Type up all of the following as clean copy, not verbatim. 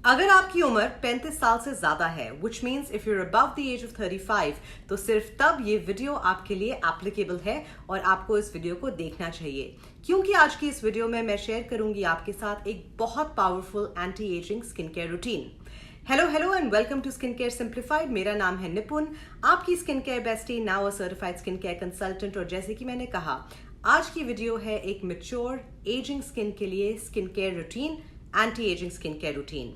अगर आपकी उम्र 35 साल से ज्यादा है, which means if you're above the age of 35, तो सिर्फ तब ये वीडियो आपके लिए एप्लीकेबल है और आपको इस वीडियो को देखना चाहिए, क्योंकि आज की इस वीडियो में मैं शेयर करूंगी आपके साथ एक बहुत powerful anti aging skin care routine. Hello and welcome to skin care simplified. मेरा नाम है निपुण, आपकी skin care bestie, now a certified skin care consultant. और जैसे कि मैंने कहा, आज की वीडियो है एक मैच्योर एजिंग स्किन के लिए skin care routine, anti aging skin care routine.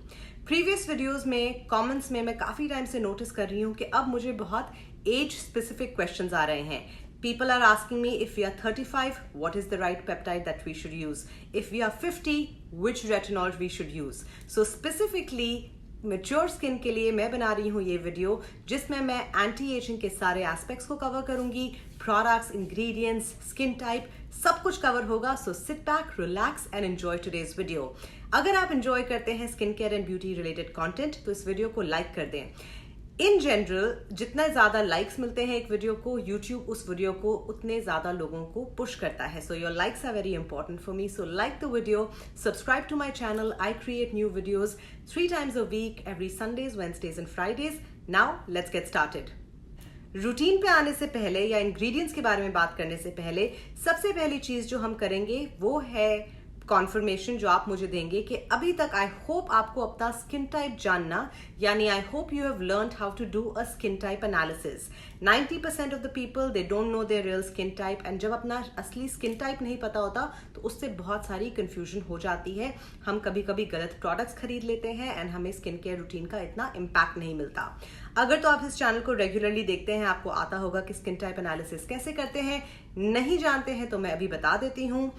Previous videos में कमेंट्स में मैं काफी टाइम से नोटिस कर रही हूँ कि अब मुझे बहुत एज स्पेसिफिक क्वेश्चंस आ रहे हैं। People are asking me, if we are 35, what is the right peptide that we should use? If we are 50, which retinol we should use? So specifically mature skin के लिए मैं बना रही हूँ ये video, जिसमें मैं एंटी एजिंग के सारे एस्पेक्ट्स को कवर करूंगी। प्रोडक्ट्स, इंग्रेडिएंट्स, स्किन टाइप, सब कुछ कवर होगा। So sit back, relax and enjoy today's video. अगर आप एंजॉय करते हैं skin care and beauty related content तो इस वीडियो को लाइक कर दें। इन जनरल जितना ज्यादा लाइक्स मिलते हैं एक वीडियो को, यूट्यूब उस वीडियो को उतने ज्यादा लोगों को पुश करता है। So your likes are very important for me. So like the video, subscribe to my channel. I create new videos 3 times a week, every Sundays, Wednesdays and Fridays. Now let's get started. Routine पे आने से पहले या ingredients के बारे में बात करने से पहले सबसे पहली चीज जो हम करेंगे वो है कॉन्फर्मेशन, जो आप मुझे देंगे कि अभी तक आई होप आपको अपना स्किन टाइप जानना, यानी I hope you have learned how to do a skin type analysis. 90% of the people they don't know their real skin type, and जब अपना असली स्किन टाइप नहीं पता होता तो उससे बहुत सारी कंफ्यूजन हो जाती है। हम कभी कभी गलत प्रोडक्ट्स खरीद लेते हैं एंड हमें स्किन केयर रूटीन का इतना इम्पैक्ट नहीं मिलता। अगर तो आप इस चैनल को रेगुलरली देखते हैं, आपको आता होगा कि स्किन टाइप एनालिसिस कैसे करते हैं। नहीं जानते हैं तो मैं अभी बता देती हूँ।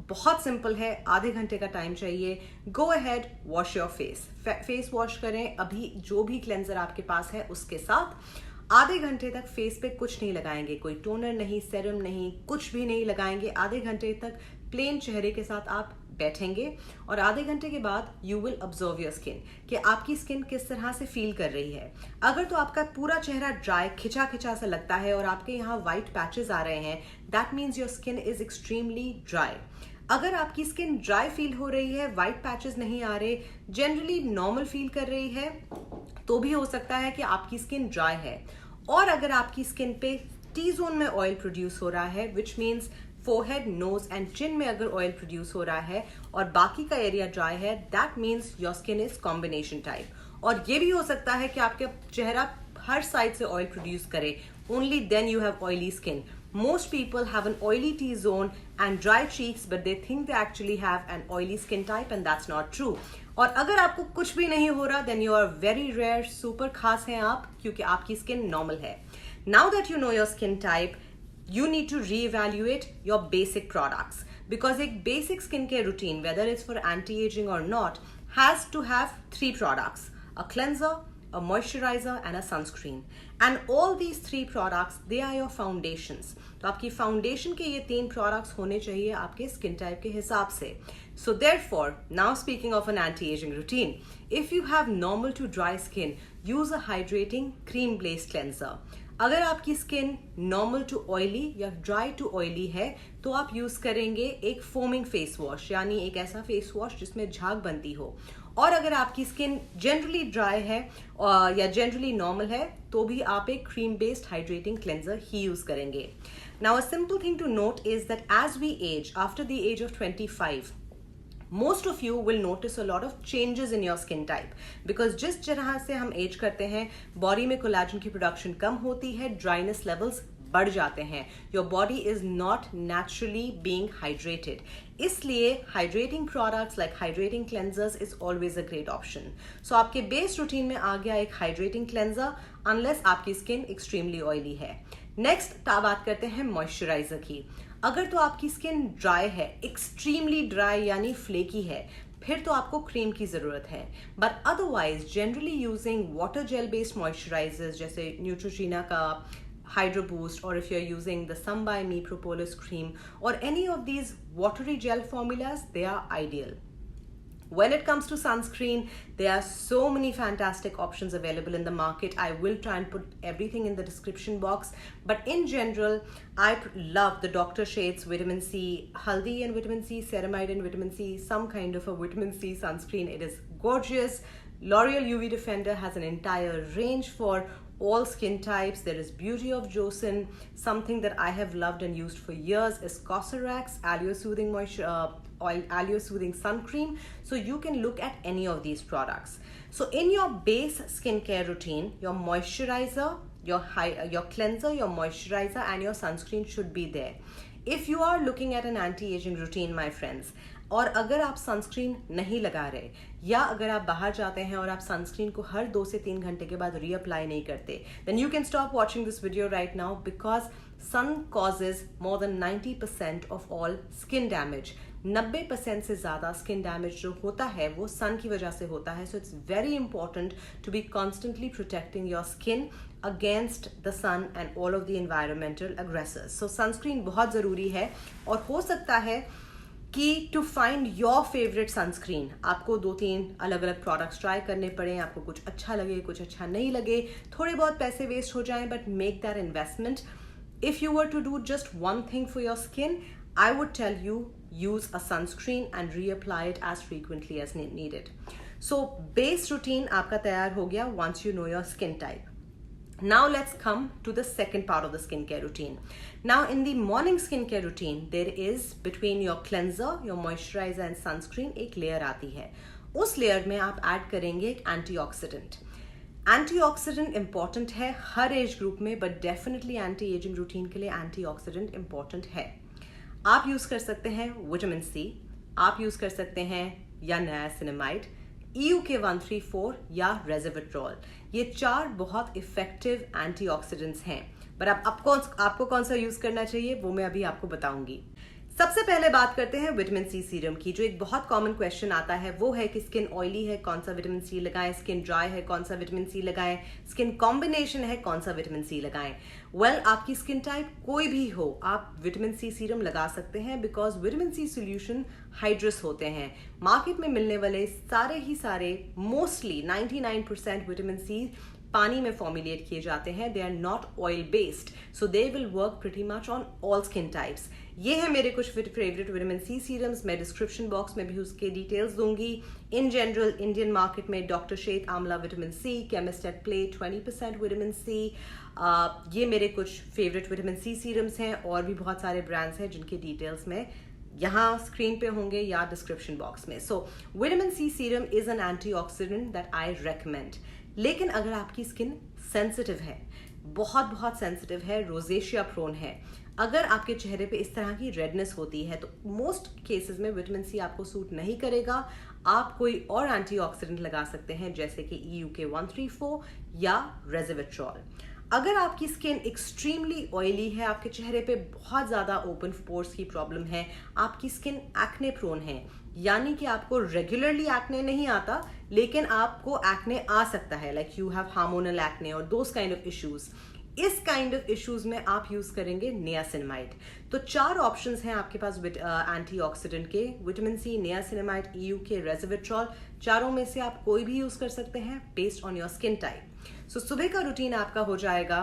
बहुत सिंपल है, आधे घंटे का टाइम चाहिए। Go ahead, wash your face wash करें अभी जो भी क्लेंजर आपके पास है उसके साथ। आधे घंटे तक फेस पे कुछ नहीं लगाएंगे, कोई टोनर नहीं, सेरम नहीं, कुछ भी नहीं लगाएंगे। आधे घंटे तक प्लेन चेहरे के साथ आप बैठेंगे और आधे घंटे के बाद you will observe your skin कि आपकी स्किन किस तरह से फील कर रही है। अगर तो आपका पूरा चेहरा ड्राई, खिंचा खिंचा सा लगता है और आपके यहाँ व्हाइट पैचेस आ रहे हैं, that means your skin is extremely dry. अगर आपकी स्किन ड्राई फील हो रही है, व्हाइट पैचेस नहीं आ रहे, जनरली नॉर्मल फील कर रही है, तो भी हो सकता है कि आपकी स्किन ड्राई है। और अगर आपकी स्किन पे टी जोन में ऑयल प्रोड्यूस हो रहा है, which means forehead, nose and chin में अगर ऑयल प्रोड्यूस हो रहा है और बाकी का एरिया ड्राई है, that means your skin is combination type. और ये भी हो सकता है कि आपके चेहरा हर साइड से ऑयल प्रोड्यूस करे, only then you have oily skin. Most people have an oily T-zone and dry cheeks, but they think they actually have an oily skin type, and that's not true. और अगर आपको कुछ भी नहीं हो रहा, then you are very rare, super खास हैं आप, क्योंकि आपकी स्किन नॉर्मल है। Now that you know your skin type, you need to reevaluate your basic products, because एक basic skincare routine, whether it's for anti-aging or not, has to have 3 products: a cleanser, a moisturizer and a sunscreen. And all these 3 products, they are your foundations. तो आपकी foundation के ये 3 products होने चाहिए आपके skin type के हिसाब से। So therefore, now speaking of an anti-aging routine, if you have normal to dry skin, use a hydrating cream-based cleanser. अगर आपकी स्किन नॉर्मल टू ऑयली या ड्राई टू ऑयली है तो आप यूज करेंगे एक फोमिंग फेस वॉश, यानी एक ऐसा फेस वॉश जिसमें झाग बनती हो। और अगर आपकी स्किन जनरली ड्राई है या जनरली नॉर्मल है तो भी आप एक क्रीम बेस्ड हाइड्रेटिंग क्लेंजर ही यूज करेंगे। Now a simple thing to note is that as we age, after the age of 25, most of you will notice a lot of changes in your skin type, because जिस तरह से हम as करते हैं body में collagen की production कम होती है, ड्राइनेस लेवल्स बढ़ जाते हैं, your body is not naturally being hydrated. इसलिए hydrating products like hydrating cleansers is always a great option. So आपके बेस रूटीन में आ गया एक हाइड्रेटिंग क्लेंजर, अनलेस आपकी स्किन एक्सट्रीमली ऑयली है। नेक्स्ट बात करते हैं मॉइस्चराइजर की। अगर तो आपकी स्किन ड्राई है, एक्सट्रीमली ड्राई यानी फ्लेकी है, फिर तो आपको क्रीम की जरूरत है। But otherwise generally using water gel based moisturisers जैसे न्यूट्रोजीना का Hydro Boost, or if you're using the Some by Me Propolis cream or any of these watery gel formulas, they are ideal. When it comes to sunscreen, there are so many fantastic options available in the market. I will try and put everything in the description box. But in general, I love the Dr. Shades Vitamin C, Haldi and Vitamin C, Ceramide and Vitamin C, some kind of a Vitamin C sunscreen. It is gorgeous, L'Oreal UV Defender has an entire range for all skin types. There is Beauty of Joseon. Something that I have loved and used for years is Cosrx Allure Soothing Allure Soothing Sun Cream. So you can look at any of these products. So in your base skincare routine, your moisturizer, your cleanser, your moisturizer and your sunscreen should be there. If you are looking at an anti-aging routine, my friends, और अगर आप sunscreen नहीं लगा रहे या अगर आप बाहर जाते हैं और आप सनस्क्रीन को हर 2 से 3 घंटे के बाद रीअप्लाई नहीं करते, then you can stop watching this video right now because sun causes more than 90% of all skin damage. 90% से ज़्यादा स्किन डैमेज जो होता है वो सन की वजह से होता है. So it's very important to be constantly protecting your skin against the sun and all of the environmental aggressors. So sunscreen बहुत ज़रूरी है और हो सकता है कि to find your favourite sunscreen आपको 2-3 अलग अलग प्रोडक्ट्स ट्राई करने पड़े, आपको कुछ अच्छा लगे कुछ अच्छा नहीं लगे, थोड़े बहुत पैसे वेस्ट हो जाएं, but make that investment. If you were to do just one thing for your skin, I would tell you use a sunscreen and reapply it as frequently as needed. So base routine आपका तैयार हो गया once you know your skin type. Now let's come to the second part of the skincare routine. Now in the morning skincare routine, there is between your cleanser, your moisturizer and sunscreen एक layer आती है. उस layer में आप add करेंगे एक antioxidant. Antioxidant important है हर age group में, but definitely anti ageing routine के लिए एंटीऑक्सीडेंट इंपॉर्टेंट है. आप यूज कर सकते हैं विटामिन सी, आप यूज कर सकते हैं या नियासिनामाइड, EUK134 या रेसिविट्रॉल. ये 4 बहुत इफेक्टिव एंटीऑक्सीडेंट्स हैं. पर आपको कौन सा यूज करना चाहिए वो मैं अभी आपको बताऊंगी. सबसे पहले बात करते हैं विटामिन सी सीरम की. जो एक बहुत कॉमन क्वेश्चन आता है वो है कि स्किन ऑयली है कौन सा विटामिन सी लगाएं, स्किन ड्राई है कौन सा विटामिन सी लगाएं, स्किन कॉम्बिनेशन है कौन सा विटामिन सी लगाएं. वेल आपकी स्किन टाइप कोई भी हो आप विटामिन सी सीरम लगा सकते हैं because vitamin C solution hydrous होते हैं. मार्केट में मिलने वाले सारे मोस्टली 99% विटामिन सी पानी में फॉर्मुलेट किए जाते हैं. They are not oil based, so they will work pretty much on all skin types. ये है मेरे कुछ फेवरेट विटामिन सी सीरम्स. मैं डिस्क्रिप्शन बॉक्स में भी उसके डिटेल्स दूंगी. इन जनरल इंडियन मार्केट में doctor Sheth amla vitamin C, chemist at play 20% vitamin C. ये मेरे कुछ फेवरेट विटामिन सी सीरम्स हैं और भी बहुत सारे ब्रांड्स हैं जिनके डिटेल्स में यहाँ स्क्रीन पे होंगे या डिस्क्रिप्शन बॉक्स में. So vitamin C serum is an antioxidant that I recommend. लेकिन अगर आपकी स्किन सेंसिटिव है, बहुत सेंसिटिव है, रोजेशिया प्रोन है, अगर आपके चेहरे पे इस तरह की रेडनेस होती है तो मोस्ट केसेस में विटामिन सी आपको सूट नहीं करेगा. आप कोई और एंटीऑक्सीडेंट लगा सकते हैं जैसे कि EUK134 या रेसिविट्रॉल. अगर आपकी स्किन एक्सट्रीमली ऑयली है, आपके चेहरे पे बहुत ज़्यादा ओपन पोर्स की प्रॉब्लम है, आपकी स्किन एक्ने प्रोन है, यानी कि आपको रेगुलरली एक्ने नहीं आता लेकिन आपको एक्ने आ सकता है, like you have hormonal acne और दोस काइंड ऑफ इश्यूज. इस काइंड ऑफ इश्यूज में आप यूज करेंगे नियासिनामाइड. तो 4 ऑप्शंस हैं आपके पास एंटीऑक्सीडेंट के, विटामिन सी, नियासिनामाइड, EUK, रेसिविट्रॉल. चारों में से आप कोई भी यूज कर सकते हैं based on your skin type. So सुबह का रूटीन आपका हो जाएगा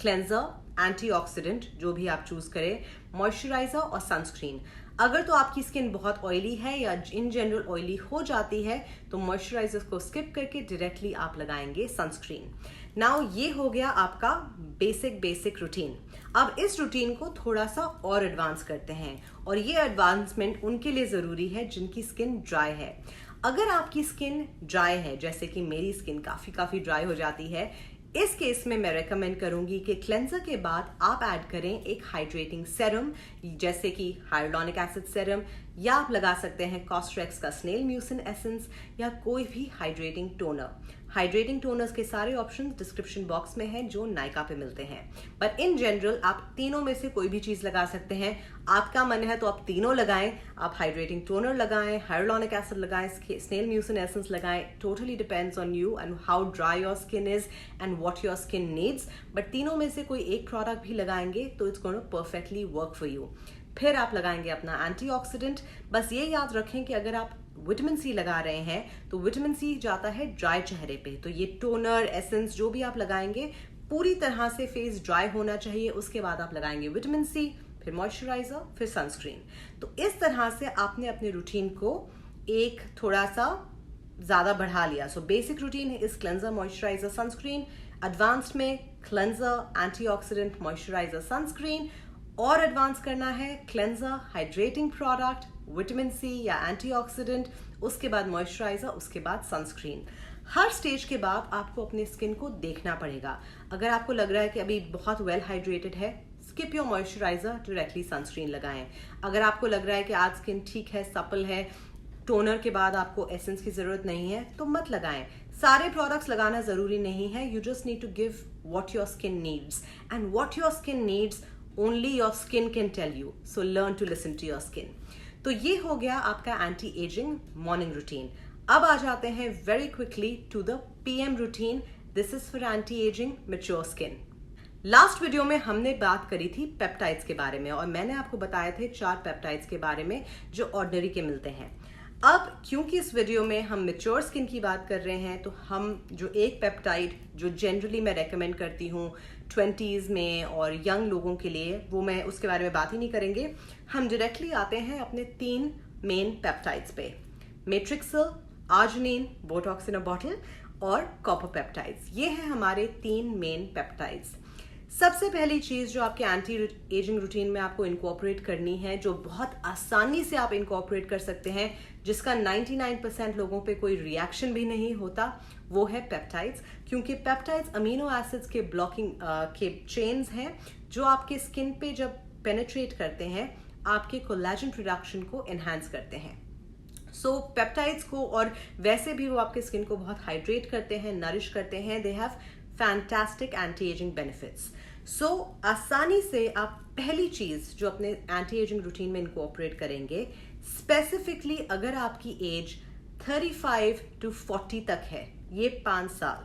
क्लेंजर, एंटीऑक्सीडेंट जो भी आप चूज करें, मॉइस्चराइजर और सनस्क्रीन. अगर तो आपकी स्किन बहुत ऑयली है या इन जनरल ऑयली हो जाती है तो मॉइस्चराइजर को स्किप करके डायरेक्टली आप लगाएंगे सनस्क्रीन. नाउ ये हो गया आपका बेसिक रूटीन. अब इस रूटीन को थोड़ा सा और एडवांस करते हैं और ये एडवांसमेंट उनके लिए जरूरी है जिनकी स्किन ड्राई है. अगर आपकी स्किन ड्राई है, जैसे कि मेरी स्किन काफी ड्राई हो जाती है, इस केस में मैं रेकमेंड करूंगी कि क्लेंजर के बाद आप ऐड करें एक हाइड्रेटिंग सेरम जैसे कि हाइलुरोनिक एसिड सेरम, या आप लगा सकते हैं कॉस्ट्रेक्स का स्नेल म्यूसिन एसेंस या कोई भी हाइड्रेटिंग टोनर. हाइड्रेटिंग टोनर्स के सारे ऑप्शंस डिस्क्रिप्शन बॉक्स में हैं जो नायका पे मिलते हैं. बट इन जनरल आप तीनों में से कोई भी चीज लगा सकते हैं. आपका मन है तो आप तीनों लगाएं. आप हाइड्रेटिंग टोनर लगाएं, हाइलुरोनिक एसिड लगाएं, स्नेल म्यूसिन एसेंस लगाएं. Totally depends on you and how dry your skin is and what your skin needs. But तीनों में से कोई एक प्रोडक्ट भी लगाएंगे तो it's gonna perfectly work for you. फिर आप लगाएंगे अपना एंटीऑक्सीडेंट. बस ये याद रखें कि अगर आप विटामिन सी लगा रहे हैं तो विटामिन सी जाता है ड्राई चेहरे पे, तो ये टोनर एसेंस जो भी आप लगाएंगे पूरी तरह से फेस ड्राई होना चाहिए. उसके बाद आप लगाएंगे विटामिन सी, फिर मॉइस्चराइजर, फिर सनस्क्रीन. तो इस तरह से आपने अपने रूटीन को एक थोड़ा सा ज़्यादा बढ़ा लिया। So basic routine is cleanser, moisturiser, sunscreen. Advanced में क्लेंजर, एंटीऑक्सीडेंट, मॉइस्चराइजर, सनस्क्रीन। और एडवांस करना है cleanser, hydrating product, vitamin C या एंटीऑक्सीडेंट, उसके बाद मॉइस्चराइजर, उसके बाद सनस्क्रीन। हर स्टेज के बाद आपको अपने स्किन को देखना पड़ेगा। अगर आपको लग रहा है कि अभी बहुत वेल हाइड्रेटेड है, skip your moisturiser, directly sunscreen लगाएं। अगर आपको लग रहा है कि आज स्किन ठीक है, सपल है, टोनर के बाद आपको एसेंस की जरूरत नहीं है, तो मत लगाएं। सारे प्रोडक्ट्स लगाना जरूरी नहीं है। You just need to give what your skin needs, and what your skin needs only your skin can tell you. So learn to listen to your skin. तो ये हो गया आपका एंटी एजिंग मॉर्निंग रूटीन। अब आ जाते हैं very quickly to the PM routine. This is for anti aging mature skin. Last video में हमने बात करी थी पेप्टाइड्स के बारे में, और मैंने आपको बताए थे 4 पेप्टाइड्स के बारे में जो ऑर्डिनरी के मिलते हैं। अब क्योंकि इस वीडियो में हम मैच्योर स्किन की बात कर रहे हैं, तो हम जो एक पेप्टाइड जो जनरली मैं रेकमेंड करती हूँ 20s में और यंग लोगों के लिए, वो मैं उसके बारे में बात ही नहीं करेंगे। हम डायरेक्टली आते हैं अपने 3 मेन पेप्टाइड्स पे, Matrixyl, arginine, botox in a bottle, और कॉपर पेप्टाइड्स। ये हैं हमारे 3 मेन पेप्टाइड्स। सबसे पहली चीज जो आपके एंटी एजिंग रूटीन में आपको इनकॉर्पोरेट करनी है, जो बहुत आसानी से आप इनकॉर्पोरेट कर सकते हैं, जिसका 99% लोगों पे कोई रिएक्शन भी नहीं होता, वो है पेप्टाइड्स। क्योंकि पेप्टाइड्स अमीनो एसिड्स के ब्लॉकिंग के चेन्स हैं जो आपके स्किन पे जब पेनिट्रेट करते हैं, आपके कोलेजन प्रोडक्शन को एनहांस करते हैं। सो पेप्टाइड्स को, और वैसे भी वो आपके स्किन को बहुत हाइड्रेट करते हैं, नरिश करते हैं। They have fantastic anti ageing benefits. So आसानी से आप पहली चीज जो अपने एंटी एजिंग रूटीन में इनकॉर्पोरेट करेंगे, स्पेसिफिकली अगर आपकी एज 35 to 40 तक है, ये 5 साल,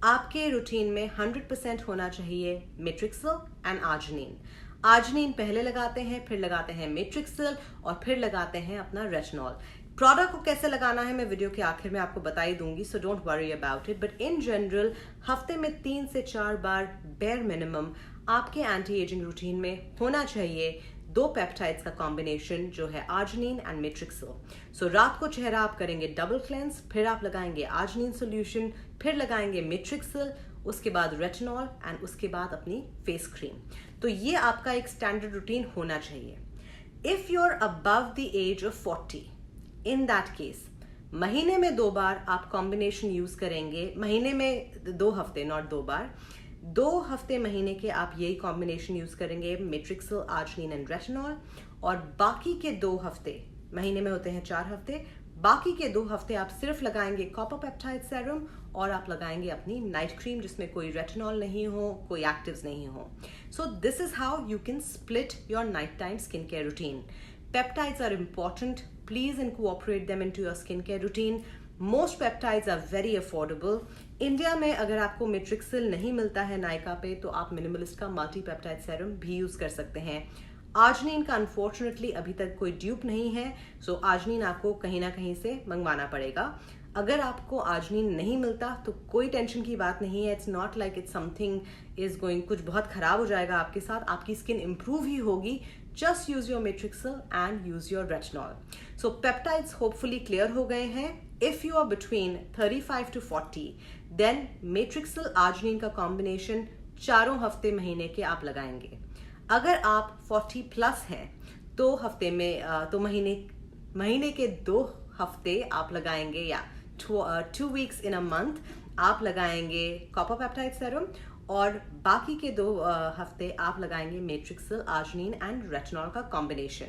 आपके रूटीन में 100% होना चाहिए मेट्रिक्सल एंड आर्जिनिन। आर्जिनिन पहले लगाते हैं, फिर लगाते हैं मेट्रिक्सल, और फिर लगाते हैं अपना रेटिनॉल। प्रोडक्ट को कैसे लगाना है मैं वीडियो के आखिर में आपको बता ही दूंगी, so don't worry about it. But in general हफ्ते में 3 से 4 बार बेयर मिनिमम आपके एंटी एजिंग रूटीन में होना चाहिए 2 पेप्टाइड्स का कॉम्बिनेशन, जो है आर्जिनिन एंड मेट्रिक्सल। सो रात को चेहरा आप करेंगे डबल क्लेंस, फिर आप लगाएंगे आर्जिनिन सोल्यूशन, फिर लगाएंगे मेट्रिक्सल, उसके बाद रेटिनॉल, एंड उसके बाद अपनी फेस क्रीम। तो ये आपका एक स्टैंडर्ड रूटीन होना चाहिए। If you are above the age of 40, in that case महीने में 2 बार आप कॉम्बिनेशन यूज करेंगे। महीने में 2 हफ्ते, नॉट 2 बार, 2 हफ्ते महीने के आप यही कॉम्बिनेशन यूज करेंगे, मेट्रिक्सल, आर्जिनिन एंड रेटिनॉल। और बाकी के 2 हफ्ते, महीने में होते हैं 4 हफ्ते, बाकी के 2 हफ्ते आप सिर्फ लगाएंगे कॉपर पेप्टाइड सेरम, और आप लगाएंगे अपनी नाइट क्रीम जिसमें कोई रेटिनॉल नहीं हो, कोई एक्टिव्स नहीं हो। So this is how you can split your night time skin care routine. Peptides are important. Please incorporate them into your skincare routine. Most peptides are very affordable. India में अगर आपको मेट्रिक्सल नहीं मिलता है नायका पे, तो आप मिनिमलिस्ट का मल्टी पेप्टाइड सेरम भी यूज कर सकते हैं। आर्जिनिन का अनफॉर्चुनेटली अभी तक कोई ड्यूप नहीं है, सो आर्जिनिन आपको कहीं ना कहीं से मंगवाना पड़ेगा। अगर आपको आर्जिनिन नहीं मिलता तो कोई टेंशन की बात नहीं है। It's not like it's something is going, कुछ बहुत खराब हो जाएगा आपके साथ, आपकी स्किन इंप्रूव ही होगी। Just use your Matrixyl and use your retinol. So peptides hopefully clear हो गए हैं। If you are between 35 to 40, then Matrixyl arginine का कॉम्बिनेशन 4 हफ्ते महीने के आप लगाएंगे। अगर आप 40 प्लस हैं तो हफ्ते में तो महीने के 2 हफ्ते आप लगाएंगे, या 2 weeks in a month आप लगाएंगे कॉपर पेप्टाइड सेरम, और बाकी के 2 हफ्ते आप लगाएंगे मेट्रिक्सल, आर्जिनिन एंड रेटिनॉल का कॉम्बिनेशन।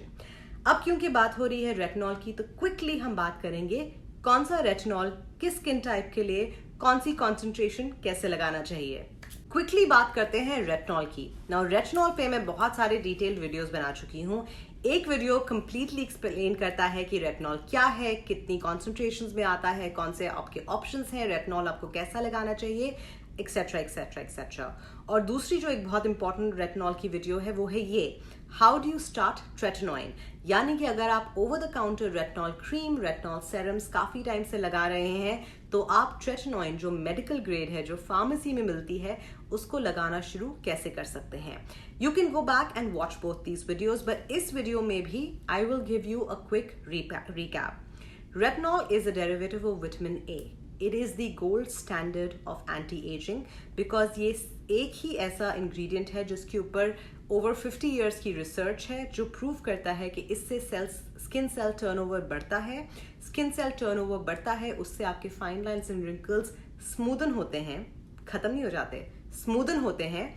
अब क्योंकि बात हो रही है रेटिनॉल की, तो क्विकली हम बात करेंगे कौन सा रेटिनॉल किस स्किन टाइप के लिए, कौन सी कॉन्सेंट्रेशन कैसे लगाना चाहिए। क्विकली बात करते हैं रेटिनॉल की। नाउ रेटिनॉल पे मैं बहुत सारे डिटेल्ड वीडियोस बना चुकी हूँ। एक वीडियो कंप्लीटली एक्सप्लेन करता है कि रेटिनॉल क्या है, कितनी कॉन्सेंट्रेशंस में आता है, कौन से आपके ऑप्शंस हैं, रेटिनॉल आपको कैसा लगाना चाहिए, एक्सेट्रा एक्सेट्रा एक्सेट्रा। और दूसरी जो एक बहुत इंपॉर्टेंट रेटिनॉल की वीडियो है वो है ये, how do you start tretinoin. यानी कि अगर आप over the counter retinol cream, retinol serums काफी टाइम से लगा रहे हैं, तो आप ट्रेटिनोइन जो मेडिकल ग्रेड है, जो फार्मेसी में मिलती है, उसको लगाना शुरू कैसे कर सकते हैं। You can go back and watch both these videos, but इस वीडियो में भी I will give you a quick recap. Retinol is a derivative of vitamin A. It is the gold standard of anti-aging because ये एक ही ऐसा ingredient है जिसके ऊपर over 50 years की research है जो prove करता है कि इससे skin cell turnover बढ़ता है. Skin cell turnover बढ़ता है, उससे आपके fine lines and wrinkles smoothen होते हैं, खत्म नहीं हो जाते, smoothen होते हैं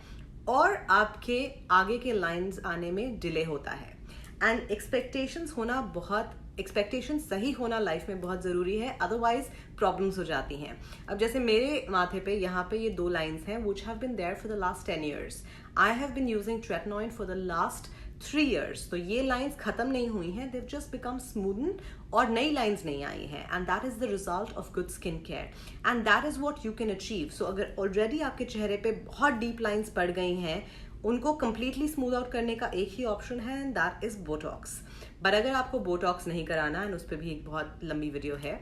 और आपके आगे के lines आने में delay होता है. And expectations होना एक्सपेक्टेशन सही होना लाइफ में बहुत ज़रूरी है, अदरवाइज प्रॉब्लम्स हो जाती हैं. अब जैसे मेरे माथे पे यहाँ पे ये 2 लाइंस हैं which have been there for the last 10 years. I have been using tretinoin for the last 3 years. तो ये लाइंस ख़त्म नहीं हुई हैं, they've just become smoothened और नई लाइंस नहीं आई हैं. And that is the result of good skin care. And that is what you can achieve. So अगर ऑलरेडी आपके चेहरे पे बहुत डीप लाइंस पड़ गई हैं, उनको completely smooth out करने का एक ही ऑप्शन है and that is Botox. But अगर आपको बोटॉक्स नहीं कराना है, उस पर भी एक बहुत लंबी वीडियो है,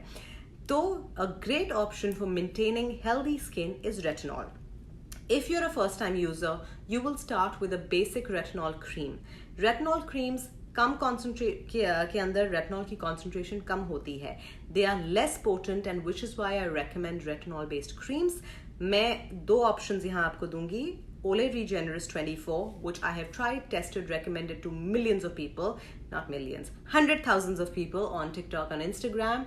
तो a great option for maintaining healthy skin is retinol. If you are a first time user, you will start with a basic retinol cream. Retinol creams कम कॉन्सेंट्रेट के अंदर रेटिनॉल की कॉन्सेंट्रेशन कम होती है. They are less potent and which is why I recommend retinol based creams. मैं 2 options यहाँ आपको दूंगी. Olay Regenerist 24, which I have tried, tested, recommended to millions of people, not millions, 100,000s of people on TikTok and Instagram.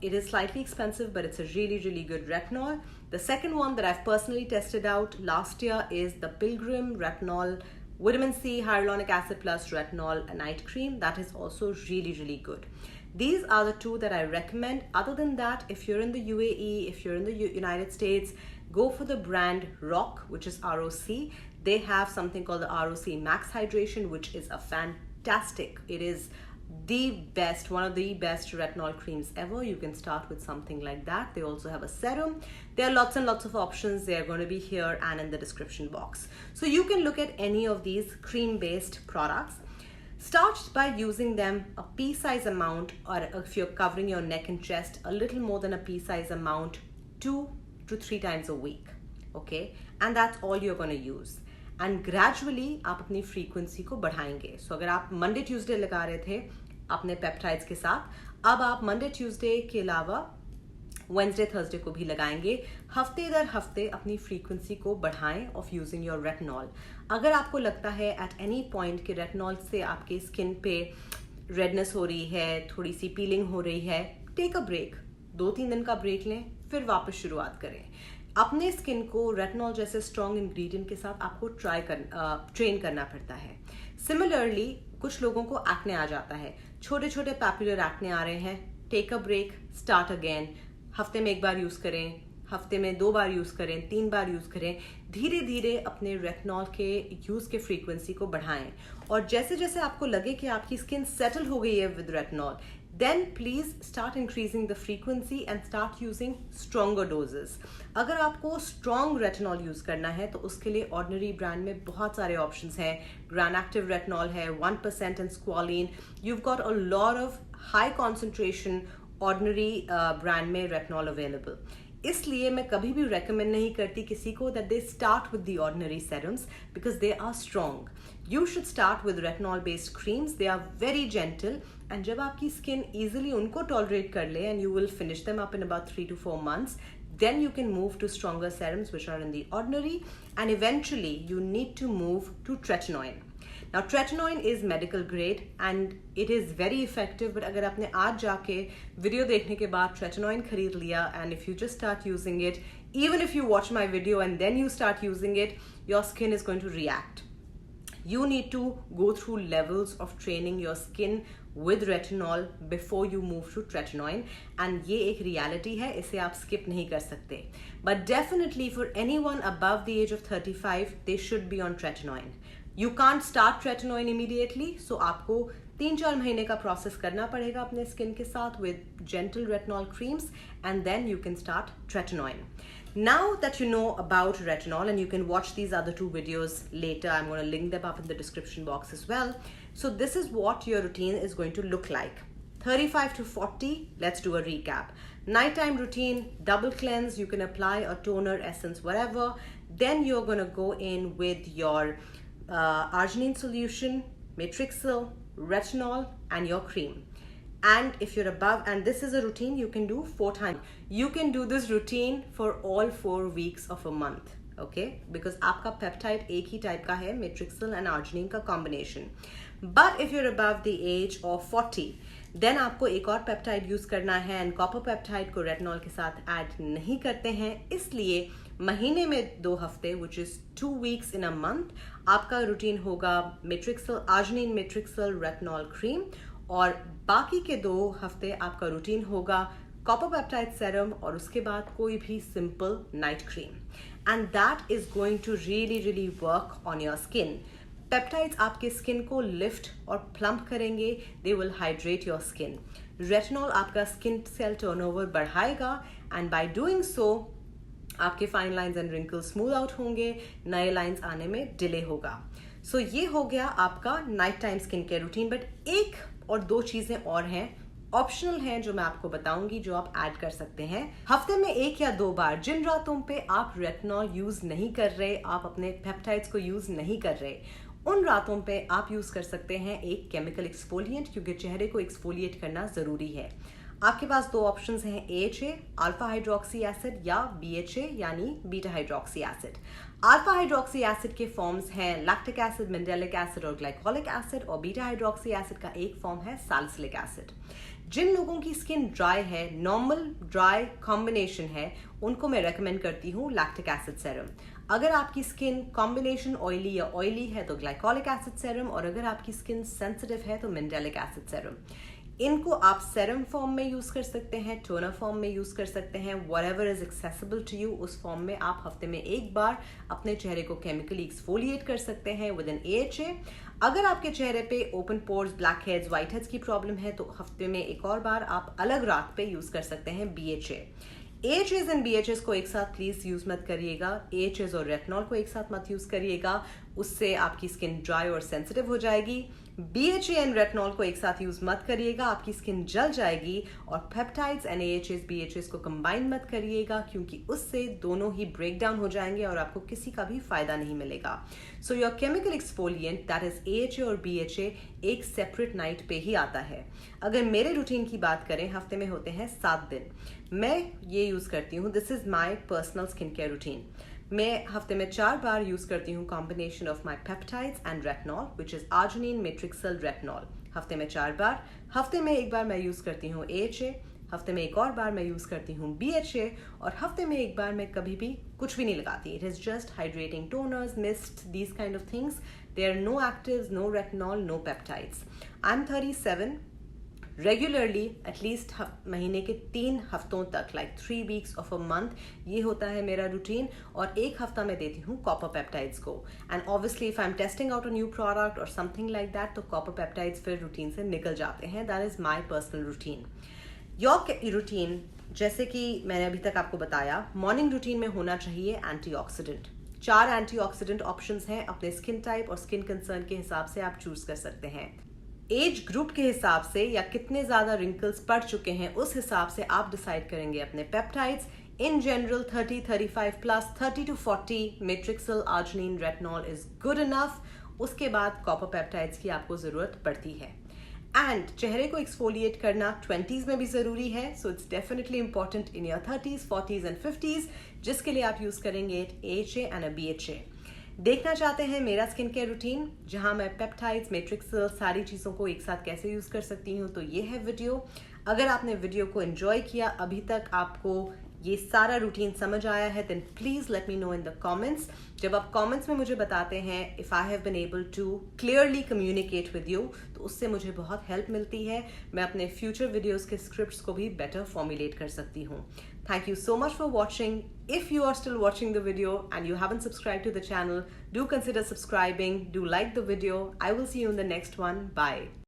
It is slightly expensive, but it's a really, really good retinol. The second one that I've personally tested out last year is the Pilgrim Retinol Vitamin C Hyaluronic Acid Plus Retinol Night Cream. That is also really, really good. These are the 2 that I recommend. Other than that, if you're in the UAE, if you're in the United States, go for the brand ROC, which is ROC. They have something called the ROC Max Hydration, which is a fantastic. It is the best, one of the best retinol creams ever. You can start with something like that. They also have a serum. There are lots and lots of options. They are going to be here and in the description box. So you can look at any of these cream-based products. Start by using them a pea-size amount, or if you're covering your neck and chest, a little more than a pea-size amount, 2 to 3 times a week. Okay, and that's all you're going to use. And gradually आप अपनी frequency को बढ़ाएंगे. So अगर आप Monday Tuesday लगा रहे थे अपने पेप्टाइड्स के साथ, अब आप Monday Tuesday के अलावा Wednesday Thursday को भी लगाएंगे. हफ्ते दर हफ्ते अपनी फ्रीक्वेंसी को बढ़ाएं ऑफ यूजिंग योर रेटिनॉल. अगर आपको लगता है एट एनी पॉइंट कि रेटिनॉल से आपके स्किन पे रेडनेस हो रही है, थोड़ी सी पीलिंग हो रही है, टेक अ ब्रेक. 2-3 दिन का ब्रेक लें, फिर वापस शुरुआत करें. अपने स्किन को रेटिनॉल जैसे स्ट्रॉन्ग इंग्रेडिएंट के साथ आपको ट्रेन करना पड़ता है. सिमिलरली कुछ लोगों को एक्ने आ जाता है, छोटे छोटे पैपुलर एक्ने आ रहे हैं. Take a break, start again. हफ्ते में 1 बार यूज करें, हफ्ते में 2 बार यूज करें, 3 बार यूज करें. धीरे धीरे अपने रेटिनॉल के यूज के फ्रीक्वेंसी को बढ़ाएं. और जैसे जैसे आपको लगे कि आपकी स्किन सेटल हो गई है with retinol, then please start increasing the frequency and start using stronger doses. अगर आपको strong retinol use करना है तो उसके लिए ordinary brand में बहुत सारे options हैं. Gran Active Retinol है, 1% and Squalene. You've got a lot of high concentration ordinary brand में retinol available. इसलिए मैं कभी भी recommend नहीं करती किसी को that they start with the ordinary serums because they are strong. You should start with retinol based creams. They are very gentle and जब आपकी skin easily उनको tolerate कर ले and you will finish them up in about 3 to 4 months, then you can move to stronger serums which are in the ordinary, and eventually you need to move to tretinoin. Now tretinoin is medical grade and it is very effective, but अगर आपने आज जाके video देखने के बाद tretinoin खरीद लिया and if you just start using it, even if you watch my video and then you start using it, your skin is going to react. You need to go through levels of training your skin with retinol before you move to tretinoin, and ये एक reality है, इसे आप skip नहीं कर सकते. But definitely for anyone above the age of 35, they should be on tretinoin. You can't start tretinoin immediately, so आपको 3-4 महीने का process करना पड़ेगा अपने skin के साथ with gentle retinol creams, and then you can start tretinoin. Now that you know about retinol, and you can watch these other 2 videos later, I'm going to link them up in the description box as well. So this is what your routine is going to look like. 35 to 40, let's do a recap. Nighttime routine, double cleanse, you can apply a toner, essence, whatever. Then you're going to go in with your arginine solution, Matrixyl, retinol, and your cream. And if you're above, and this is a routine you can do 4 times. You can do this routine for all 4 weeks of a month, okay? Because आपका peptide एक ही type का है, Matrixyl and arginine का combination. But if you're above the age of 40, then आपको एक और peptide use करना है, एंड कॉपर पेप्टाइड को रेटिनॉल के साथ ऐड नहीं करते हैं. इसलिए महीने में 2 हफ्ते, which is 2 weeks in a month, आपका रूटीन होगा मेट्रिक्सल, आर्जिनिन मेट्रिक्सल रेटिनॉल क्रीम, और बाकी के 2 हफ्ते आपका रूटीन होगा कॉपर पेप्टाइड सेरम और उसके बाद कोई भी simple night cream. And that is going to really work on your skin. Peptides आपके स्किन को लिफ्ट और प्लम्प करेंगे. They will hydrate your skin. Retinol आपका स्किन सेल टर्नओवर बढ़ाएगा, एंड बाय डूइंग सो आपके fine lines and wrinkles smooth out होंगे, नए lines आने में डिले होगा. सो ये हो गया आपका night time skin care routine. But एक और 2 चीजें और हैं, ऑप्शनल हैं, जो मैं आपको बताऊंगी, जो आप ऐड कर सकते हैं. हफ्ते में 1 या 2 बार, जिन रातों पे आप रेटिनॉल यूज नहीं कर रहे, आप अपने पेप्टाइड्स को यूज नहीं कर रहे, उन रातों पे आप यूज कर सकते हैं एक केमिकल एक्सफोलिएंट, क्योंकि चेहरे को एक्सफोलिएट करना जरूरी है. आपके पास 2 ऑप्शंस हैं, AHA अल्फा हाइड्रोक्सी एसिड या BHA यानी beta hydroxy acid. Alpha hydroxy acid के फॉर्म्स हैं लैक्टिक एसिड, मिंडेलिक एसिड और ग्लाइकोलिक एसिड, और बीटा हाइड्रोक्सी एसिड का एक फॉर्म है सैलिसिलिक एसिड. जिन लोगों की स्किन ड्राई है, नॉर्मल ड्राई कॉम्बिनेशन है, उनको मैं रेकमेंड करती हूँ लैक्टिक एसिड सेरम. अगर आपकी स्किन कॉम्बिनेशन ऑयली या ऑयली है तो ग्लाइकोलिक एसिड सेरम, और अगर आपकी स्किन सेंसिटिव है तो मिंडेलिक एसिड सेरम. इनको आप सेरम फॉर्म में यूज कर सकते हैं, टोनर फॉर्म में यूज कर सकते हैं, whatever is accessible to you. उस फॉर्म में आप हफ्ते में 1 बार अपने चेहरे को केमिकली एक्सफोलिएट कर सकते हैं विद एन AHA. अगर आपके चेहरे पे open pores, black heads, white heads की प्रॉब्लम है तो हफ्ते में 1 और बार आप अलग रात पे यूज कर सकते हैं BHA. AHAs एंड BHAs को एक साथ प्लीज यूज मत करिएगा. AHAs और रेटिनॉल को एक साथ मत यूज करिएगा, उससे आपकी स्किन ड्राई और सेंसिटिव हो जाएगी. BHA एंड रेटिनॉल को एक साथ यूज मत करिएगा, आपकी स्किन जल जाएगी. और पेप्टाइड्स एंड AHAs BHAs को कंबाइन मत करिएगा, क्योंकि उससे दोनों ही ब्रेक डाउन हो जाएंगे और आपको किसी का भी फायदा नहीं मिलेगा. So your chemical exfoliant that is AHA और BHA एक सेपरेट नाइट पे ही आता है. अगर मेरे रूटीन की बात करें, हफ्ते में होते हैं 7 दिन. मैं ये यूज करती हूँ, this is my personal skin care routine. मैं हफ्ते में 4 बार यूज करती हूँ combination of my peptides and retinol, which is arginine Matrixyl retinol. हफ्ते में 4 बार. हफ्ते में 1 बार मैं यूज करती हूँ AHA, हफ्ते में 1 और बार मैं यूज करती हूँ BHA, और हफ्ते में 1 बार मैं कभी भी कुछ भी नहीं लगाती. It is just hydrating toners, mist, these kind of things. There are no actives, no retinol, no peptides. I am 37. Regularly at least महीने के 3 हफ्तों तक, like 3 weeks of a month, ये होता है मेरा रूटीन. और 1 हफ्ता मैं देती हूँ कॉपर पेप्टाइड्स को. And obviously if I am testing out a new product और समथिंग लाइक दैट, तो कॉपर पेप्टाइड्स फिर रूटीन से निकल जाते हैं. That is my personal routine. Your routine, जैसे कि मैंने अभी तक आपको बताया, मॉर्निंग रूटीन में होना चाहिए एंटीऑक्सीडेंट. 4 एंटीऑक्सीडेंट ऑप्शंस हैं. अपने स्किन टाइप और स्किन कंसर्न के हिसाब से आप चूज कर सकते हैं. एज ग्रुप के हिसाब से या कितने ज्यादा रिंकल्स पड़ चुके हैं, उस हिसाब से आप डिसाइड करेंगे अपने peptides. In general 30, 35 plus, 30 to 40 Matrixyl, arginine, retinol is good enough. उसके बाद कॉपर पेप्टाइड्स की आपको जरूरत पड़ती है. एंड चेहरे को एक्सफोलिएट करना 20s में भी जरूरी है. So it's definitely important in your 30s, 40s and 50s, जिसके लिए आप यूज करेंगे AHA एंड BHA. देखना चाहते हैं मेरा स्किन केयर रूटीन, जहां मैं पेप्टाइड्स, मेट्रिक्सल, सारी चीज़ों को एक साथ कैसे यूज़ कर सकती हूँ, तो ये है वीडियो. अगर आपने वीडियो को एंजॉय किया, अभी तक आपको ये सारा रूटीन समझ आया है, then please let me know in the comments. जब आप कमेंट्स में मुझे बताते हैं if I have been able to clearly communicate with you, तो उससे मुझे बहुत हेल्प मिलती है. मैं अपने फ्यूचर वीडियोस के स्क्रिप्ट्स को भी बेटर फॉर्मुलेट कर सकती हूँ. Thank you so much for watching. If you are still watching the video and you haven't subscribed to the channel, do consider subscribing. Do like the video. I will see you in the next one. Bye.